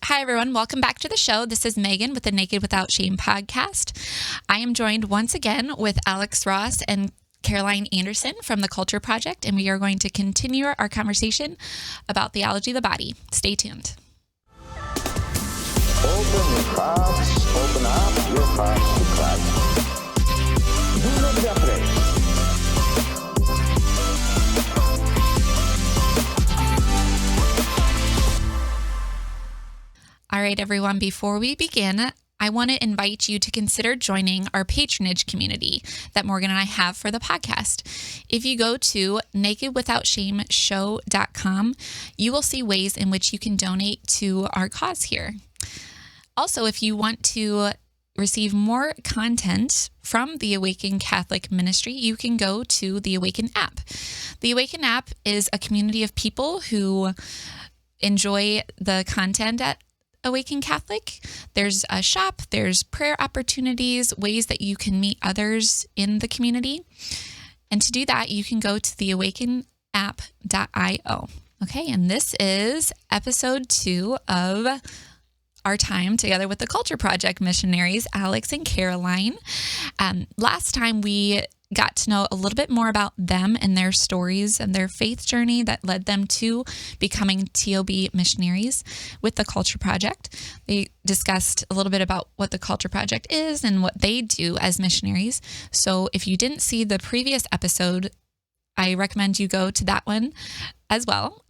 Hi, everyone. Welcome back to the show. This is Megan with the Naked Without Shame podcast. I am joined once again with Alex Ross and Caroline Anderson from the Culture Project, and we are going to continue our conversation about theology of the body. Stay tuned. Open your hearts, open up your hearts to Christ. Do not be afraid. All right, everyone, before we begin, I want to invite you to consider joining our patronage community that Morgan and I have for the podcast. If you go to nakedwithoutshameshow.com, you will see ways in which you can donate to our cause here. Also, if you want to receive more content from the Awaken Catholic Ministry, you can go to the Awaken app. The Awaken app is a community of people who enjoy the content at Awaken Catholic. There's a shop, there's prayer opportunities, ways that you can meet others in the community. And to do that, you can go to the awakenapp.io. Okay, and this is episode 2 of our time together with the Culture Project missionaries, Alex and Caroline. Last time we got to know a little bit more about them and their stories and their faith journey that led them to becoming TOB missionaries with the Culture Project. They discussed a little bit about what the Culture Project is and what they do as missionaries. So if you didn't see the previous episode, I recommend you go to that one as well.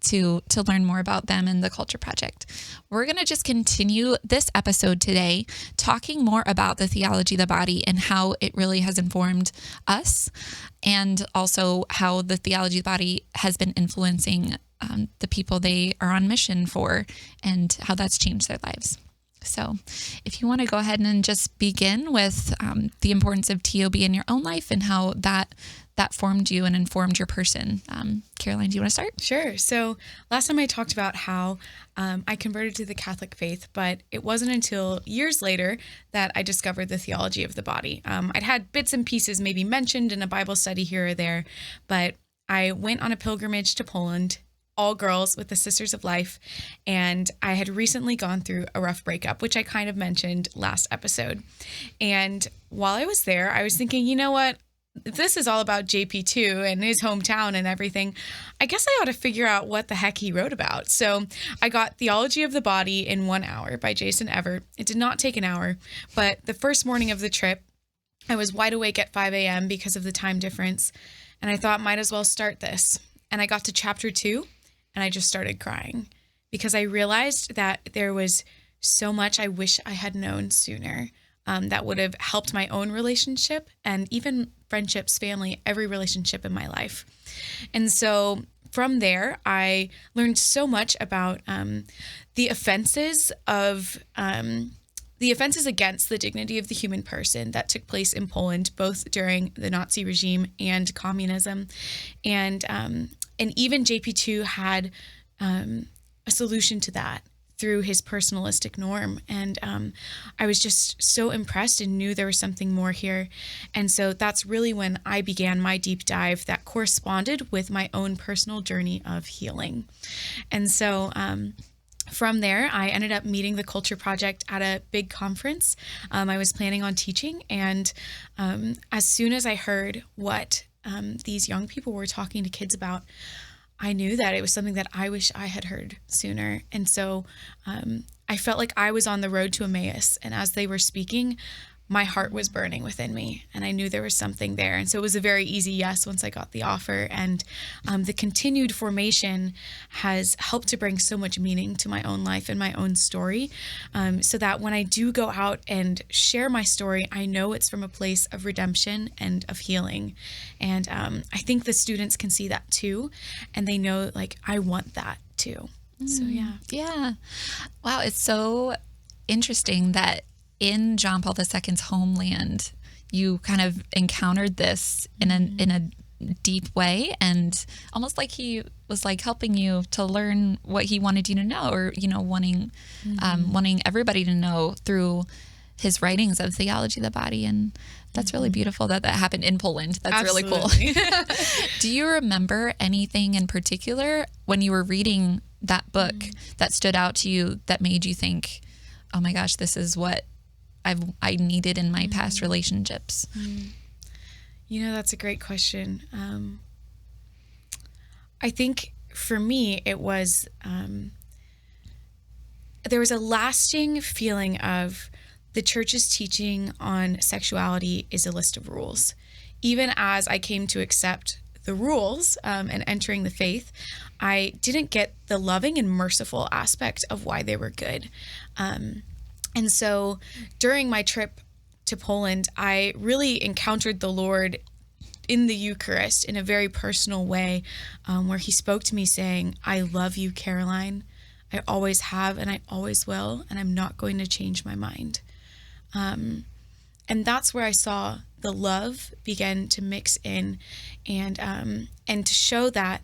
To learn more about them and the Culture Project. We're going to just continue this episode today talking more about the theology of the body and how it really has informed us, and also how the theology of the body has been influencing the people they are on mission for and how that's changed their lives. So if you want to go ahead and just begin with the importance of TOB in your own life and how that formed you and informed your person. Caroline, do you want to start? Sure. So last time I talked about how I converted to the Catholic faith, but it wasn't until years later that I discovered the theology of the body. I'd had bits and pieces maybe mentioned in a Bible study here or there, but I went on a pilgrimage to Poland, all girls with the Sisters of Life, and I had recently gone through a rough breakup, which I kind of mentioned last episode. And while I was there, I was thinking, you know what? If this is all about JP2 and his hometown and everything, I guess I ought to figure out what the heck he wrote about. So I got Theology of the Body in 1 hour by Jason Evert. It did not take an hour, but the first morning of the trip, I was wide awake at 5 a.m. because of the time difference, and I thought might as well start this. And I got to chapter 2, and I just started crying because I realized that there was so much I wish I had known sooner. That would have helped my own relationship and even friendships, family, every relationship in my life. And so from there, I learned so much about the offenses against the dignity of the human person that took place in Poland, both during the Nazi regime and communism. And even JP2 had a solution to that through his personalistic norm. And I was just so impressed and knew there was something more here. And so that's really when I began my deep dive that corresponded with my own personal journey of healing. And so from there, I ended up meeting the Culture Project at a big conference I was planning on teaching. And as soon as I heard what these young people were talking to kids about, I knew that it was something that I wish I had heard sooner. And so I felt like I was on the road to Emmaus. And as they were speaking, my heart was burning within me, and I knew there was something there. And so it was a very easy yes once I got the offer. And the continued formation has helped to bring so much meaning to my own life and my own story, so that when I do go out and share my story, I know it's from a place of redemption and of healing. And I think the students can see that too, and they know, like, I want that too. So yeah. Yeah. Wow, it's so interesting that in John Paul II's homeland, you kind of encountered this in a deep way, and almost like he was like helping you to learn what he wanted you to know, or wanting everybody to know through his writings of theology of the body. And that's really beautiful that happened in Poland. That's Absolutely. really cool. Do you remember anything in particular when you were reading that book that stood out to you that made you think, oh my gosh, this is what I needed in my past relationships? That's a great question. I think for me, it was, there was a lasting feeling of the church's teaching on sexuality is a list of rules. Even as I came to accept the rules and entering the faith, I didn't get the loving and merciful aspect of why they were good. And so during my trip to Poland, I really encountered the Lord in the Eucharist in a very personal way, where he spoke to me saying, I love you, Caroline. I always have, and I always will, and I'm not going to change my mind. And that's where I saw the love begin to mix in, and to show that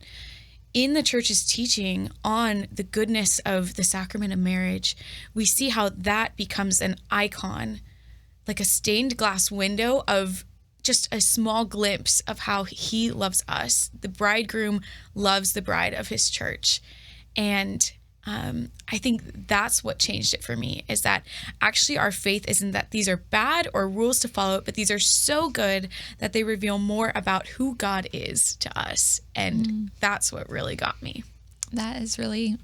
in the church's teaching on the goodness of the sacrament of marriage, we see how that becomes an icon, like a stained glass window of just a small glimpse of how he loves us. The bridegroom loves the bride of his church. And I think that's what changed it for me, is that actually our faith isn't that these are bad or rules to follow, but these are so good that they reveal more about who God is to us. And that's what really got me. That is really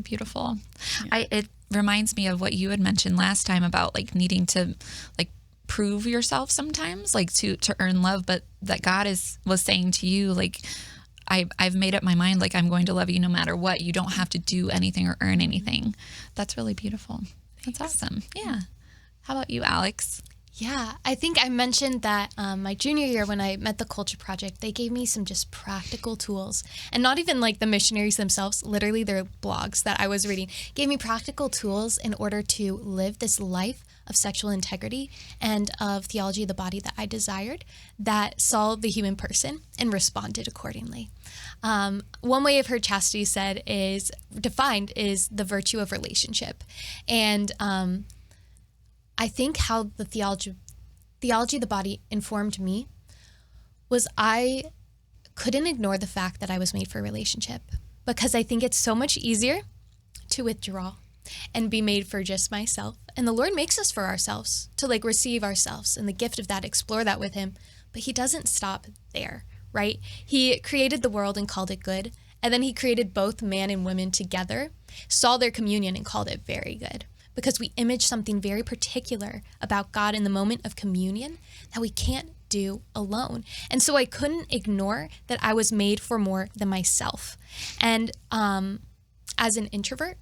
beautiful. Yeah. It reminds me of what you had mentioned last time about like needing to like prove yourself sometimes, like to earn love, but that God was saying to you, like, I've made up my mind, like, I'm going to love you no matter what. You don't have to do anything or earn anything. That's really beautiful. That's awesome. Yeah. How about you, Alex? Yeah, I think I mentioned that my junior year when I met the Culture Project, they gave me some just practical tools, and not even like the missionaries themselves, literally their blogs that I was reading, gave me practical tools in order to live this life of sexual integrity and of theology of the body that I desired, that saw the human person and responded accordingly. One way I've heard chastity defined is the virtue of relationship. And I think how the theology of the body informed me was I couldn't ignore the fact that I was made for a relationship, because I think it's so much easier to withdraw and be made for just myself. And the Lord makes us for ourselves, to like receive ourselves and the gift of that, explore that with him. But he doesn't stop there, right? He created the world and called it good. And then he created both man and women together, saw their communion and called it very good. Because we image something very particular about God in the moment of communion that we can't do alone. And so I couldn't ignore that I was made for more than myself. And as an introvert,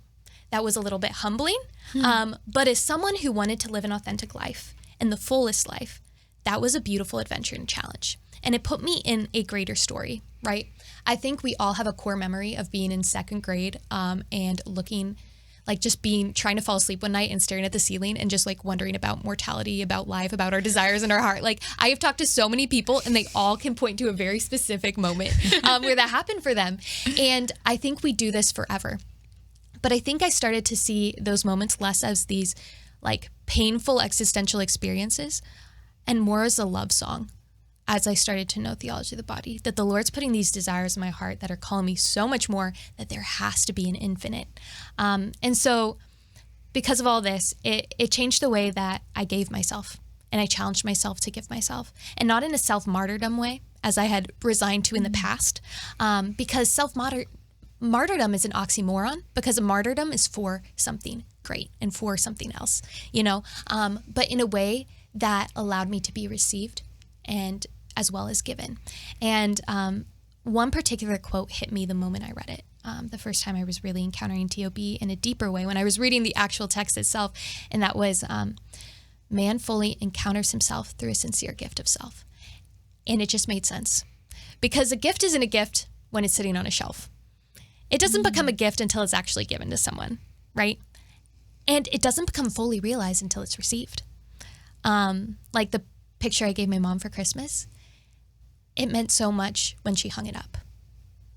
that was a little bit humbling. But as someone who wanted to live an authentic life and the fullest life, that was a beautiful adventure and challenge. And it put me in a greater story, right? I think we all have a core memory of being in second grade and looking like just trying to fall asleep one night and staring at the ceiling and just like wondering about mortality, about life, about our desires in our heart. Like I have talked to so many people and they all can point to a very specific moment where that happened for them. And I think we do this forever. But I think I started to see those moments less as these like painful existential experiences and more as a love song as I started to know theology of the body, that the Lord's putting these desires in my heart that are calling me so much more, that there has to be an infinite. And so because of all this, it changed the way that I gave myself, and I challenged myself to give myself, and not in a self-martyrdom way as I had resigned to in the past, because martyrdom is an oxymoron, because a martyrdom is for something great and for something else, but in a way that allowed me to be received and as well as given. And one particular quote hit me the moment I read it. The first time I was really encountering TOB in a deeper way when I was reading the actual text itself. And that was, man fully encounters himself through a sincere gift of self. And it just made sense, because a gift isn't a gift when it's sitting on a shelf. It doesn't become a gift until it's actually given to someone, right? And it doesn't become fully realized until it's received. Like the picture I gave my mom for Christmas, it meant so much when she hung it up,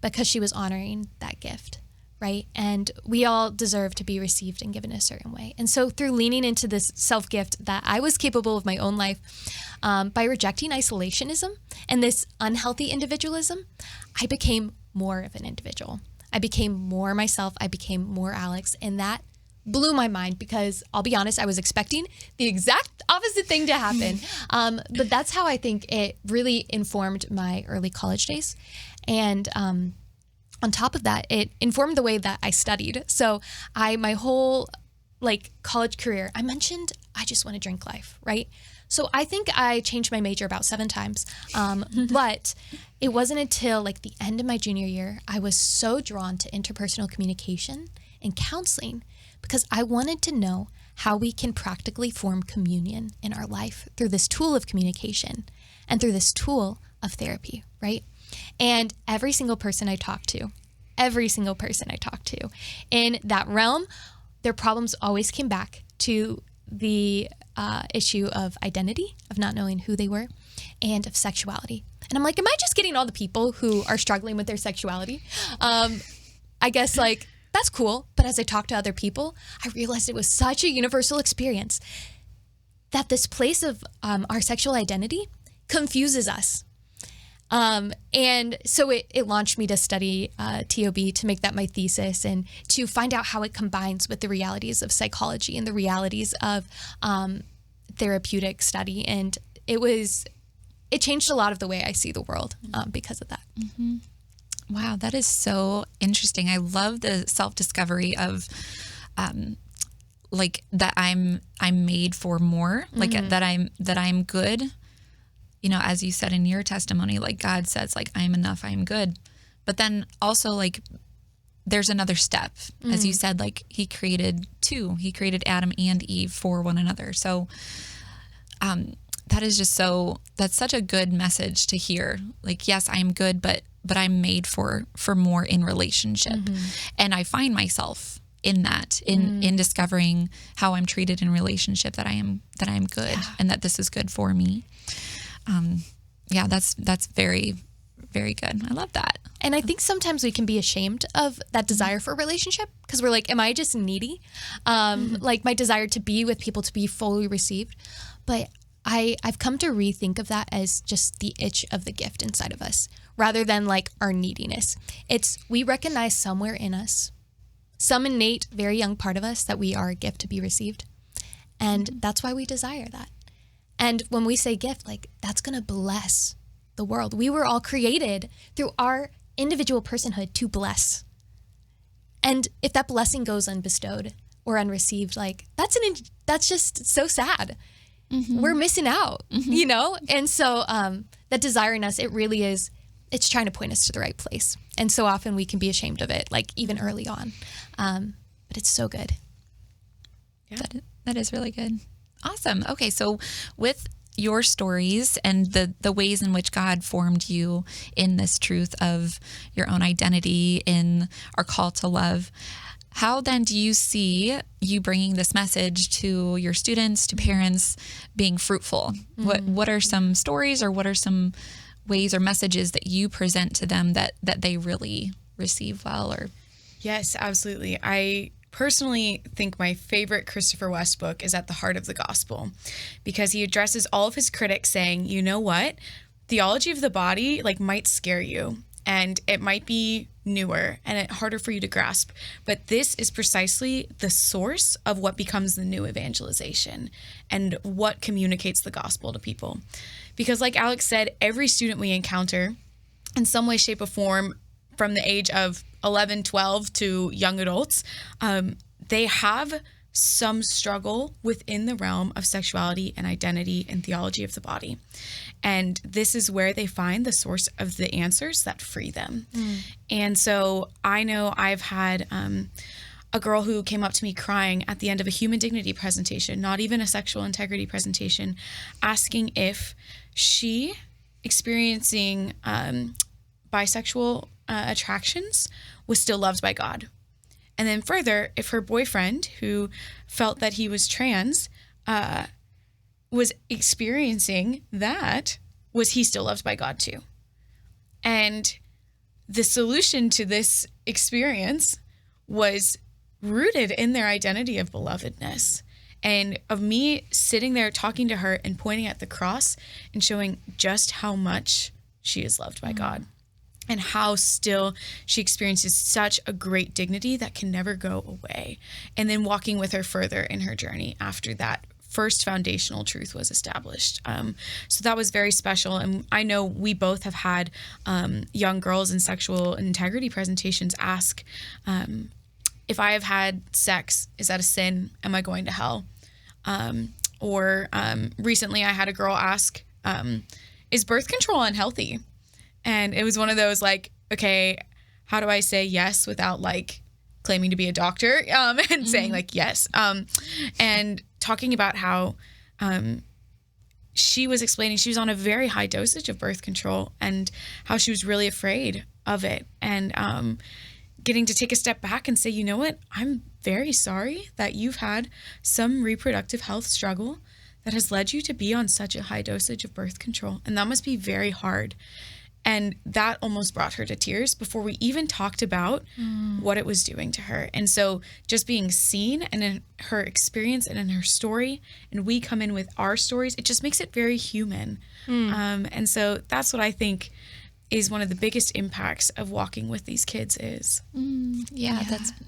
because she was honoring that gift, right? And we all deserve to be received and given a certain way. And so through leaning into this self-gift that I was capable of my own life, by rejecting isolationism and this unhealthy individualism, I became more of an individual. I became more myself. I became more Alex. And that blew my mind because I'll be honest, I was expecting the exact opposite thing to happen. But that's how I think it really informed my early college days. And on top of that, it informed the way that I studied. So my whole college career, I mentioned I just want to drink life, right? So I think I changed my major about 7 times. But it wasn't until the end of my junior year, I was so drawn to interpersonal communication and counseling because I wanted to know how we can practically form communion in our life through this tool of communication and through this tool of therapy, right? And every single person I talked to in that realm, their problems always came back to the issue of identity, of not knowing who they were, and of sexuality. And I'm like, am I just getting all the people who are struggling with their sexuality? I guess that's cool. But as I talked to other people, I realized it was such a universal experience that this place of our sexual identity confuses us. And so it launched me to study TOB, to make that my thesis, and to find out how it combines with the realities of psychology and the realities of therapeutic study. And it changed a lot of the way I see the world because of that. Mm-hmm. Wow, that is so interesting. I love the self-discovery of that I'm made for more, that I'm good. As you said in your testimony, God says, I'm enough, I'm good. But then also there's another step. As you said, he created 2. He created Adam and Eve for one another. So that is just that's such a good message to hear. Yes, I'm good, but I'm made for more in relationship. And I find myself in that, in discovering how I'm treated in relationship, that I am good, and that this is good for me. That's very, very good. I love that. And I think sometimes we can be ashamed of that desire for a relationship because we're like, am I just needy? My desire to be with people, to be fully received. But I've come to rethink of that as just the itch of the gift inside of us rather than our neediness. We recognize somewhere in us, some innate, very young part of us, that we are a gift to be received. And that's why we desire that. And when we say gift, that's going to bless the world. We were all created through our individual personhood to bless. And if that blessing goes unbestowed or unreceived, that's just so sad. Mm-hmm. We're missing out, And so that desire in us, it really is, it's trying to point us to the right place. And so often we can be ashamed of it, even early on. But it's so good. Yeah. That is really good. Awesome. Okay, so with your stories and the ways in which God formed you in this truth of your own identity, in our call to love, how then do you see you bringing this message to your students, to parents, being fruitful? What are some stories, or what are some ways or messages that you present to them that they really receive well? Or Yes, absolutely. I personally think my favorite Christopher West book is At the Heart of the Gospel, because he addresses all of his critics saying, you know what? Theology of the body might scare you, and it might be newer and it's harder for you to grasp, but this is precisely the source of what becomes the new evangelization and what communicates the gospel to people. Because like Alex said, every student we encounter in some way, shape, or form, from the age of 11, 12 to young adults, they have some struggle within the realm of sexuality and identity and theology of the body. And this is where they find the source of the answers that free them. And so I know I've had a girl who came up to me crying at the end of a human dignity presentation, not even a sexual integrity presentation, asking if she experiencing bisexual attractions was still loved by God. And then further, if her boyfriend, who felt that he was trans, was experiencing that, was he still loved by God too? And the solution to this experience was rooted in their identity of belovedness, and of me sitting there talking to her and pointing at the cross and showing just how much she is loved by God. and how still she experiences such a great dignity that can never go away. And then walking with her further in her journey after that first foundational truth was established. So that was very special. And I know we both have had young girls in sexual integrity presentations ask, if I have had sex, is that a sin? Am I going to hell? Or recently I had a girl ask, is birth control unhealthy? And it was one of those like, okay, how do I say yes without like claiming to be a doctor and saying like yes? And talking about how she was explaining she was on a very high dosage of birth control and how she was really afraid of it. And getting to take a step back and say, you know what, I'm very sorry that you've had some reproductive health struggle that has led you to be on such a high dosage of birth control. And that must be very hard. And that almost brought her to tears before we even talked about what it was doing to her. And so just being seen and in her experience and in her story, and we come in with our stories, it just makes it very human. And so that's what I think is one of the biggest impacts of walking with these kids is. Yeah,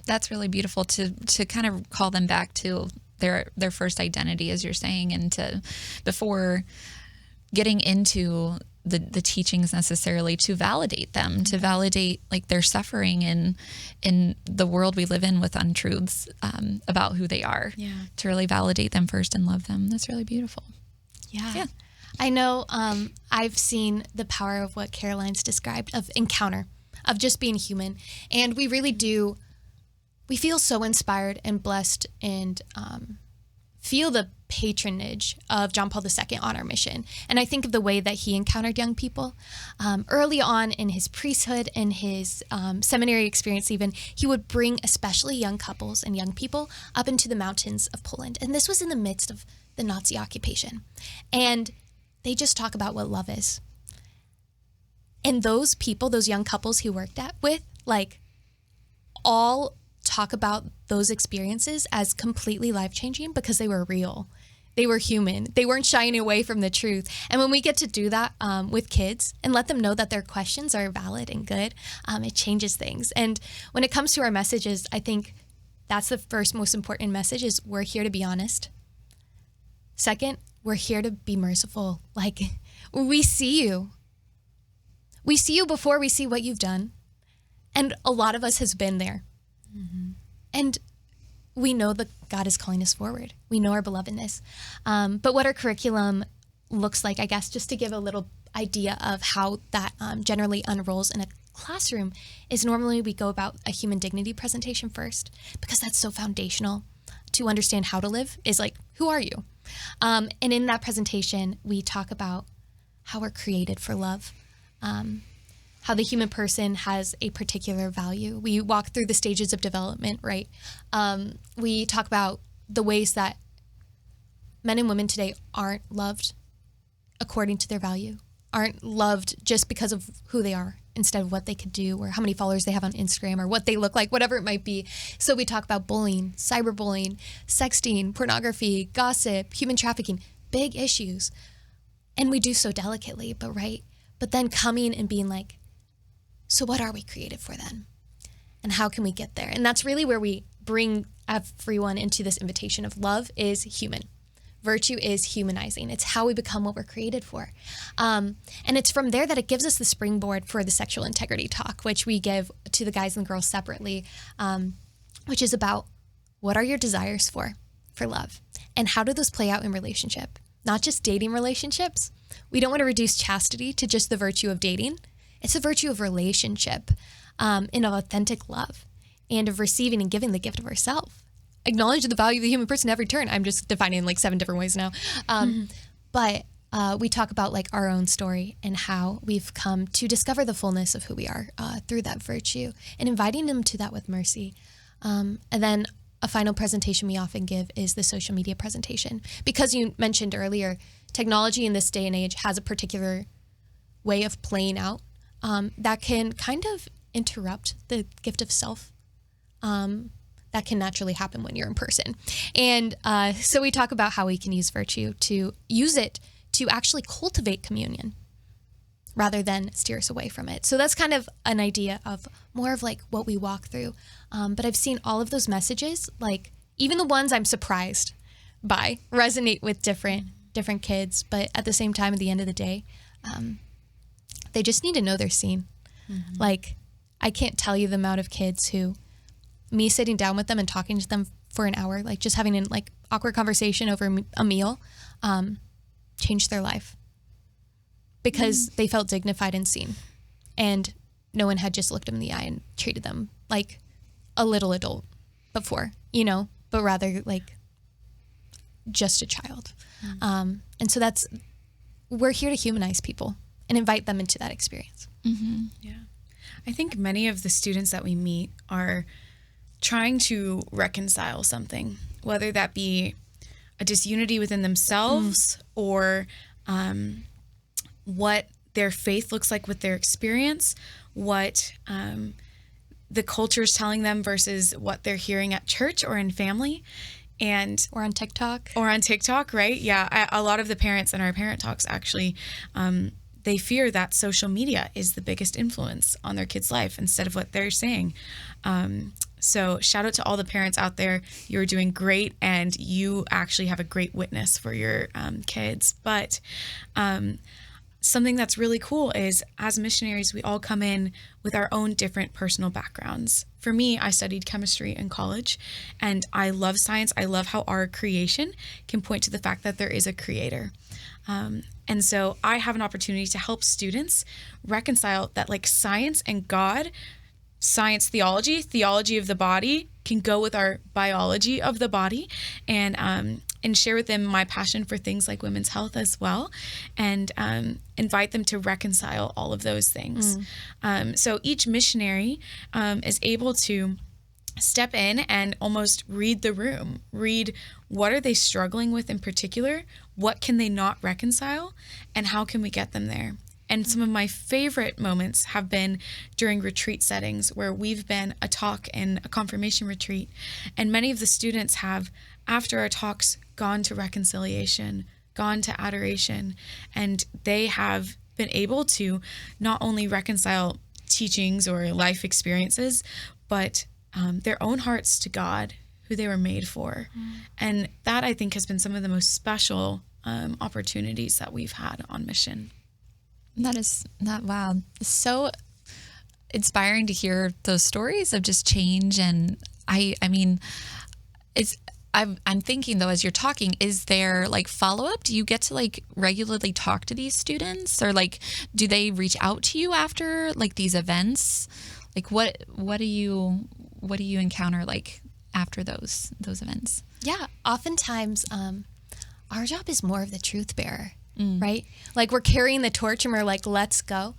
that's really beautiful to kind of call them back to their first identity, as you're saying, and to, before getting into the teachings necessarily, to validate them, to validate like their suffering in the world we live in with untruths about who they are. To really validate them first and love them. That's really beautiful. Yeah. I know I've seen the power of what Caroline's described, of encounter, of just being human. And we really do, we feel so inspired and blessed and feel the patronage of John Paul II on our mission. And I think of the way that he encountered young people. Early on in his priesthood and his seminary experience even, he would bring especially young couples and young people up into the mountains of Poland. And this was in the midst of the Nazi occupation. And they just talk about what love is. And those people, those young couples he worked with, like, all talk about those experiences as completely life-changing because they were real. They were human. They weren't shying away from the truth. And when we get to do that with kids and let them know that their questions are valid and good, it changes things. And when it comes to our messages, I think that's the first most important message is we're here to be honest. Second, we're here to be merciful. Like, we see you. We see you before we see what you've done. And a lot of us has been there. And we know that God is calling us forward. We know our belovedness. But what our curriculum looks like, I guess, just to give a little idea of how that generally unrolls in a classroom, is normally we go about a human dignity presentation first, because that's so foundational to understand how to live, is like, who are you? And in that presentation, we talk about how we're created for love, how the human person has a particular value. We walk through the stages of development, right? We talk about the ways that men and women today aren't loved according to their value, aren't loved just because of who they are instead of what they could do or how many followers they have on Instagram or what they look like, whatever it might be. So we talk about bullying, cyberbullying, sexting, pornography, gossip, human trafficking, big issues. And we do so delicately, but then coming and being like, so what are we created for then? And how can we get there? And that's really where we bring everyone into this invitation of love is human. Virtue is humanizing. It's how we become what we're created for. And it's from there that it gives us the springboard for the sexual integrity talk, which we give to the guys and girls separately, which is about what are your desires for love? And how do those play out in relationship? Not just dating relationships. We don't want to reduce chastity to just the virtue of dating. It's a virtue of relationship, in authentic love, and of receiving and giving the gift of ourselves. Acknowledge the value of the human person every turn. I'm just defining like 7 different ways now. But we talk about like our own story and how we've come to discover the fullness of who we are through that virtue and inviting them to that with mercy. And then a final presentation we often give is the social media presentation. Because you mentioned earlier, technology in this day and age has a particular way of playing out that can kind of interrupt the gift of self that can naturally happen when you're in person. And so we talk about how we can use virtue to use it to actually cultivate communion rather than steer us away from it. So that's kind of an idea of more of like what we walk through. But I've seen all of those messages, like even the ones I'm surprised by, resonate with different kids. But at the same time, at the end of the day, they just need to know they're seen. Mm-hmm. Like, I can't tell you the amount of kids who, me sitting down with them and talking to them for an hour, like just having an like awkward conversation over a meal, changed their life because they felt dignified and seen, and no one had just looked them in the eye and treated them like a little adult before, but rather like just a child. Mm-hmm. And so we're here to humanize people and invite them into that experience. Mm-hmm. Yeah. I think many of the students that we meet are trying to reconcile something, whether that be a disunity within themselves or what their faith looks like with their experience, what the culture is telling them versus what they're hearing at church or in family. Or on TikTok, right? Yeah. A lot of the parents in our parent talks actually, they fear that social media is the biggest influence on their kids' life instead of what they're saying. So shout out to all the parents out there. You're doing great, and you actually have a great witness for your kids. But something that's really cool is, as missionaries, we all come in with our own different personal backgrounds. For me, I studied chemistry in college, and I love science. I love how our creation can point to the fact that there is a creator. And so I have an opportunity to help students reconcile that, like, science and God, science theology of the body can go with our biology of the body, and share with them my passion for things like women's health as well, and invite them to reconcile all of those things. So each missionary is able to step in and almost read the room, read what are they struggling with in particular, what can they not reconcile, and how can we get them there. And some of my favorite moments have been during retreat settings where we've been a talk in a confirmation retreat, and many of the students have, after our talks, gone to reconciliation, gone to adoration, and they have been able to not only reconcile teachings or life experiences, but their own hearts to God, who they were made for. And that, I think, has been some of the most special opportunities that we've had on mission. Wow. It's so inspiring to hear those stories of just change. And I mean, I'm thinking though, as you're talking, is there like follow-up? Do you get to like regularly talk to these students, or like, do they reach out to you after like these events? Like what do you encounter like after those events? Yeah. Oftentimes, our job is more of the truth bearer. Right? Like, we're carrying the torch and we're like, let's go.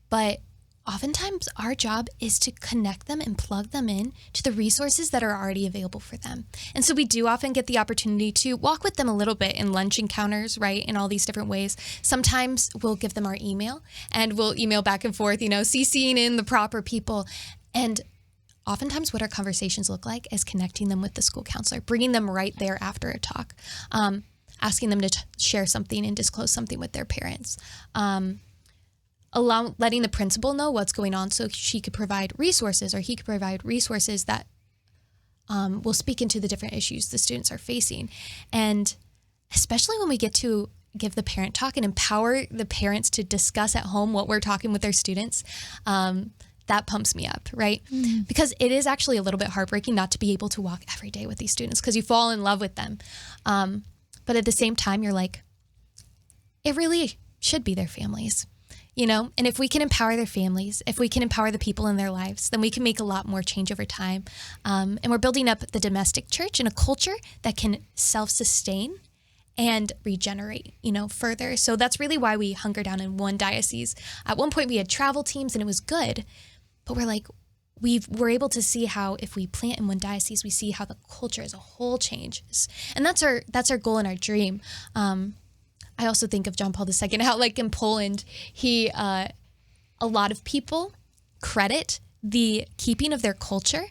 But oftentimes our job is to connect them and plug them in to the resources that are already available for them. And so we do often get the opportunity to walk with them a little bit in lunch encounters, right? In all these different ways. Sometimes we'll give them our email and we'll email back and forth, CCing in the proper people. And oftentimes what our conversations look like is connecting them with the school counselor, bringing them right there after a talk. Asking them to share something and disclose something with their parents. Letting the principal know what's going on so she could provide resources, or he could provide resources that will speak into the different issues the students are facing. And especially when we get to give the parent talk and empower the parents to discuss at home what we're talking with their students, that pumps me up, right? Because it is actually a little bit heartbreaking not to be able to walk every day with these students because you fall in love with them. But at the same time, you're like, it really should be their families, And if we can empower their families, if we can empower the people in their lives, then we can make a lot more change over time. And we're building up the domestic church in a culture that can self-sustain and regenerate, further. So that's really why we hunker down in one diocese. At one point, we had travel teams and it was good, but we're like, we're able to see how if we plant in one diocese, we see how the culture as a whole changes. And that's our goal and our dream. I also think of John Paul II, how like in Poland, a lot of people credit the keeping of their culture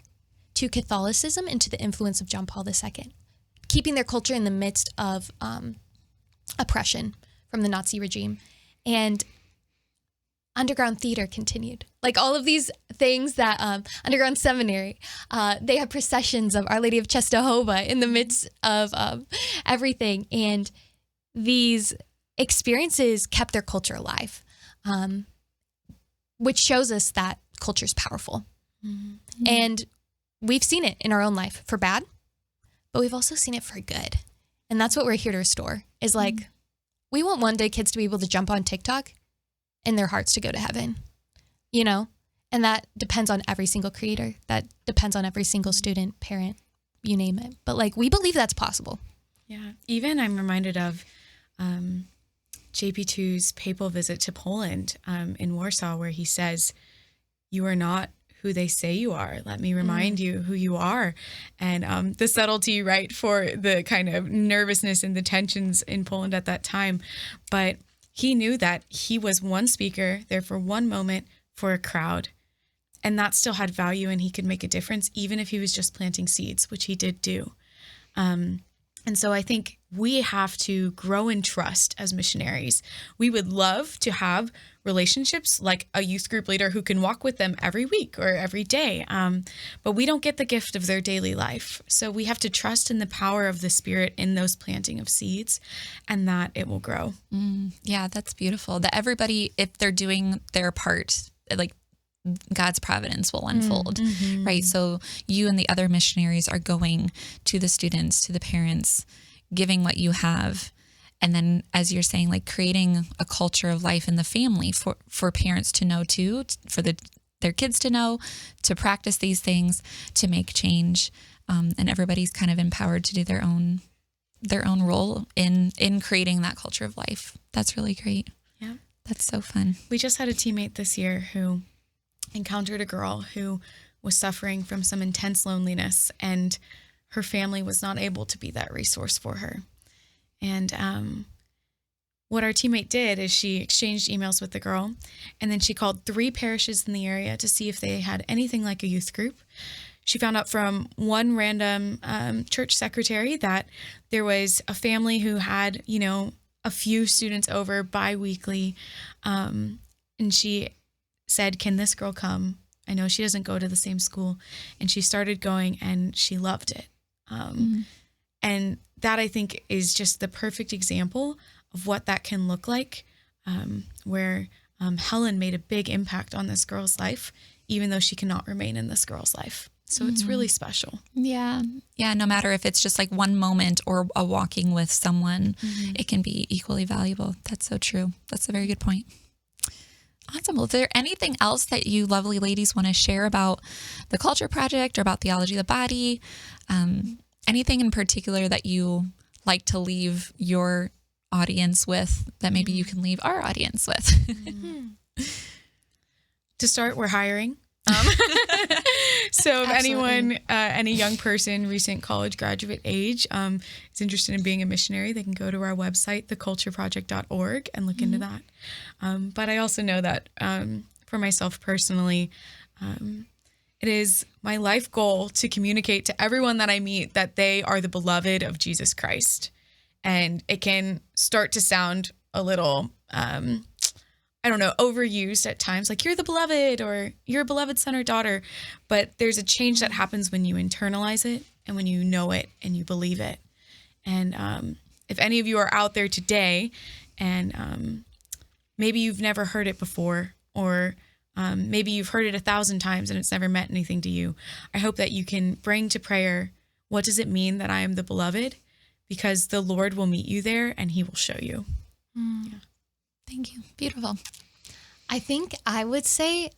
to Catholicism and to the influence of John Paul II, keeping their culture in the midst of oppression from the Nazi regime. And underground theater continued. Like all of these things that underground seminary, they have processions of Our Lady of Czestochowa in the midst of everything. And these experiences kept their culture alive, which shows us that culture is powerful. Mm-hmm. And we've seen it in our own life for bad, but we've also seen it for good. And that's what we're here to restore, is like, we want one day kids to be able to jump on TikTok and their hearts to go to heaven, you know? And that depends on every single creator. That depends on every single student, parent, you name it. But like, we believe that's possible. Yeah. Even I'm reminded of JP2's papal visit to Poland in Warsaw, where he says, "You are not who they say you are. Let me remind you who you are." And the subtlety, right, for the kind of nervousness and the tensions in Poland at that time. But he knew that he was one speaker there for one moment for a crowd. And that still had value, and he could make a difference, even if he was just planting seeds, which he did do. And so I think we have to grow in trust as missionaries. We would love to have relationships like a youth group leader who can walk with them every week or every day. But we don't get the gift of their daily life. So we have to trust in the power of the Spirit in those planting of seeds, and that it will grow. Yeah, that's beautiful. That everybody, if they're doing their part, like God's providence will unfold, right? So you and the other missionaries are going to the students, to the parents, giving what you have. And then, as you're saying, like creating a culture of life in the family for parents to know too, for their kids to know, to practice these things, to make change. And everybody's kind of empowered to do their own role in creating that culture of life. That's really great. Yeah. That's so fun. We just had a teammate this year who encountered a girl who was suffering from some intense loneliness, and her family was not able to be that resource for her. And what our teammate did is she exchanged emails with the girl, and then she called 3 parishes in the area to see if they had anything like a youth group. She found out from one random church secretary that there was a family who had, a few students over bi-weekly, and she said, "Can this girl come? I know she doesn't go to the same school." And she started going, and she loved it. And that, I think, is just the perfect example of what that can look like, where Helen made a big impact on this girl's life, even though she cannot remain in this girl's life. So it's really special. Yeah. Yeah. No matter if it's just like one moment or a walking with someone, it can be equally valuable. That's so true. That's a very good point. Awesome. Well, is there anything else that you lovely ladies want to share about the Culture Project or about Theology of the Body? Anything in particular that you like to leave your audience with that maybe you can leave our audience with? To start, we're hiring. So if anyone, any young person, recent college graduate age, is interested in being a missionary, they can go to our website, thecultureproject.org, and look into that. But I also know that for myself personally, it is my life goal to communicate to everyone that I meet that they are the beloved of Jesus Christ. And it can start to sound a little, overused at times, like you're the beloved or you're a beloved son or daughter. But there's a change that happens when you internalize it and when you know it and you believe it. And if any of you are out there today and maybe you've never heard it before, or maybe you've heard it 1,000 times and it's never meant anything to you, I hope that you can bring to prayer, what does it mean that I am the beloved? Because the Lord will meet you there and he will show you. Yeah. Thank you. Beautiful. I think I would say,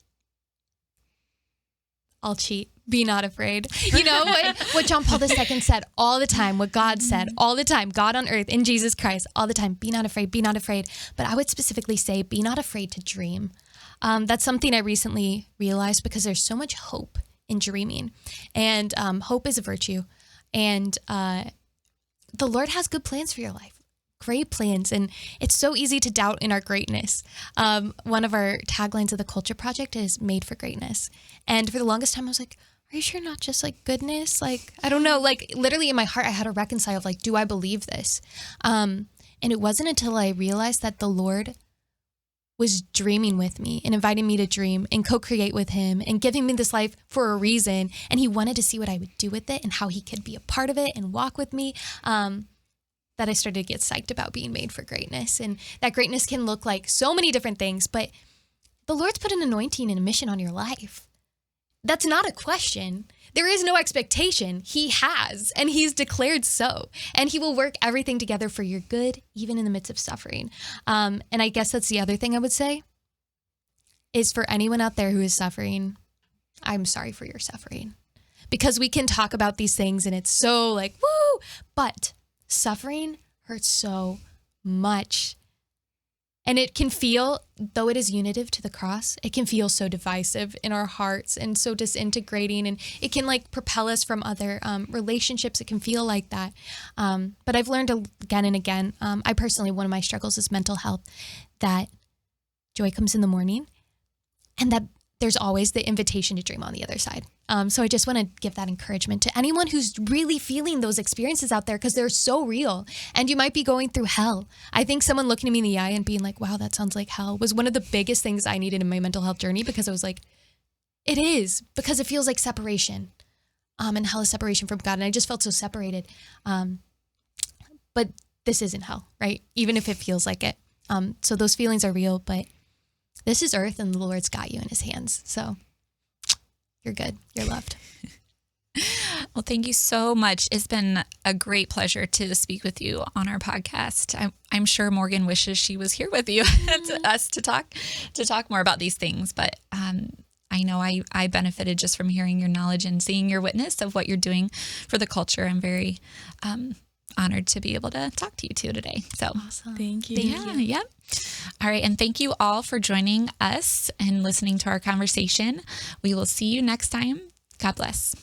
I'll cheat. Be not afraid. You know what John Paul II said all the time, what God said all the time, God on earth in Jesus Christ all the time. Be not afraid. Be not afraid. But I would specifically say, be not afraid to dream. That's something I recently realized, because there's so much hope in dreaming, and hope is a virtue. And the Lord has good plans for your life. Great plans, and it's so easy to doubt in our greatness. One of our taglines of the Culture Project is "Made for Greatness," and for the longest time I was like, "Are you sure not just like goodness?" Like, I don't know. Like, literally in my heart, I had to reconcile of like, do I believe this? And it wasn't until I realized that the Lord was dreaming with me and inviting me to dream and co-create with him and giving me this life for a reason. And he wanted to see what I would do with it and how he could be a part of it and walk with me. That I started to get psyched about being made for greatness. And that greatness can look like so many different things, but the Lord's put an anointing and a mission on your life. That's not a question. There is no expectation. He has, and he's declared so. And he will work everything together for your good, even in the midst of suffering. And I guess that's the other thing I would say is for anyone out there who is suffering, I'm sorry for your suffering. Because we can talk about these things and it's so like, woo, but suffering hurts so much. And it can feel, though it is unitive to the cross, it can feel so divisive in our hearts and so disintegrating. And it can like propel us from other relationships. It can feel like that. But I've learned again and again, I personally, one of my struggles is mental health, that joy comes in the morning and that there's always the invitation to dream on the other side. So I just want to give that encouragement to anyone who's really feeling those experiences out there, because they're so real and you might be going through hell. I think someone looking at me in the eye and being like, wow, that sounds like hell, was one of the biggest things I needed in my mental health journey, because I was like, it is, because it feels like separation. And hell is separation from God. And I just felt so separated. But this isn't hell, right? Even if it feels like it. So those feelings are real, but this is earth and the Lord's got you in his hands. So you're good. You're loved. Well, thank you so much. It's been a great pleasure to speak with you on our podcast. I'm sure Morgan wishes she was here with you to us to talk more about these things. But I know I benefited just from hearing your knowledge and seeing your witness of what you're doing for the culture. I'm very honored to be able to talk to you two today. So Awesome. Thank you. Yeah. All right. And thank you all for joining us and listening to our conversation. We will see you next time. God bless.